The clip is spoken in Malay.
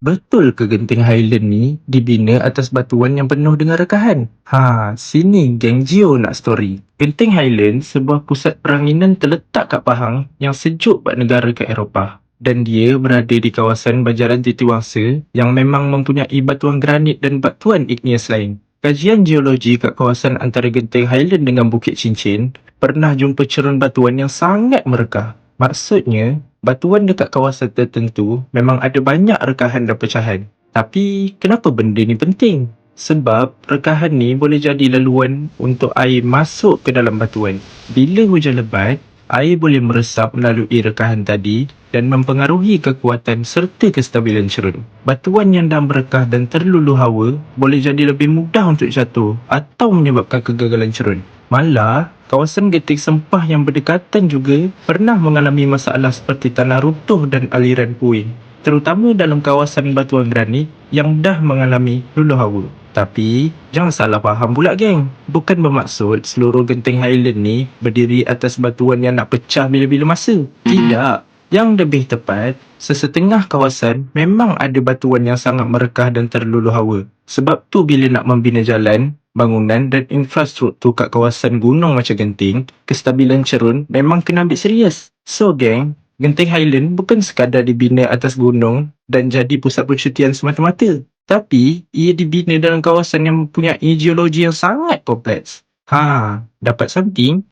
Betul ke genting Highland ni dibina atas batuan yang penuh dengan rekahan? Sini geng Geo nak story. Genting Highland sebuah pusat peranginan terletak kat Pahang yang sejuk buat negara kat Eropah. Dan dia berada di kawasan Banjaran Titiwangsa yang memang mempunyai batuan granit dan batuan igneous lain. Kajian geologi kat kawasan antara genting Highland dengan Bukit Cincin pernah jumpa cerun batuan yang sangat merekah. Maksudnya, batuan dekat kawasan tertentu memang ada banyak rekahan dan pecahan. Tapi, kenapa benda ni penting? Sebab rekahan ni boleh jadi laluan untuk air masuk ke dalam batuan. Bila hujan lebat, air boleh meresap melalui rekahan tadi dan mempengaruhi kekuatan serta kestabilan cerun. Batuan yang dah merekah dan terluluh hawa boleh jadi lebih mudah untuk jatuh atau menyebabkan kegagalan cerun. Malah, kawasan genting sempah yang berdekatan juga pernah mengalami masalah seperti tanah runtuh dan aliran puing, terutama dalam kawasan batuan granit yang dah mengalami luluh hawa. Tapi, jangan salah faham pula geng. Bukan bermaksud seluruh genting Highland ni berdiri atas batuan yang nak pecah bila-bila masa. Tidak. Yang lebih tepat, sesetengah kawasan memang ada batuan yang sangat merekah dan terluluh hawa. Sebab tu bila nak membina jalan, bangunan dan infrastruktur kat kawasan gunung macam Genting, kestabilan cerun memang kena ambil serius. So geng, Genting Highland bukan sekadar dibina atas gunung dan jadi pusat percutian semata-mata. Tapi, ia dibina dalam kawasan yang mempunyai geologi yang sangat kompleks. Dapat something?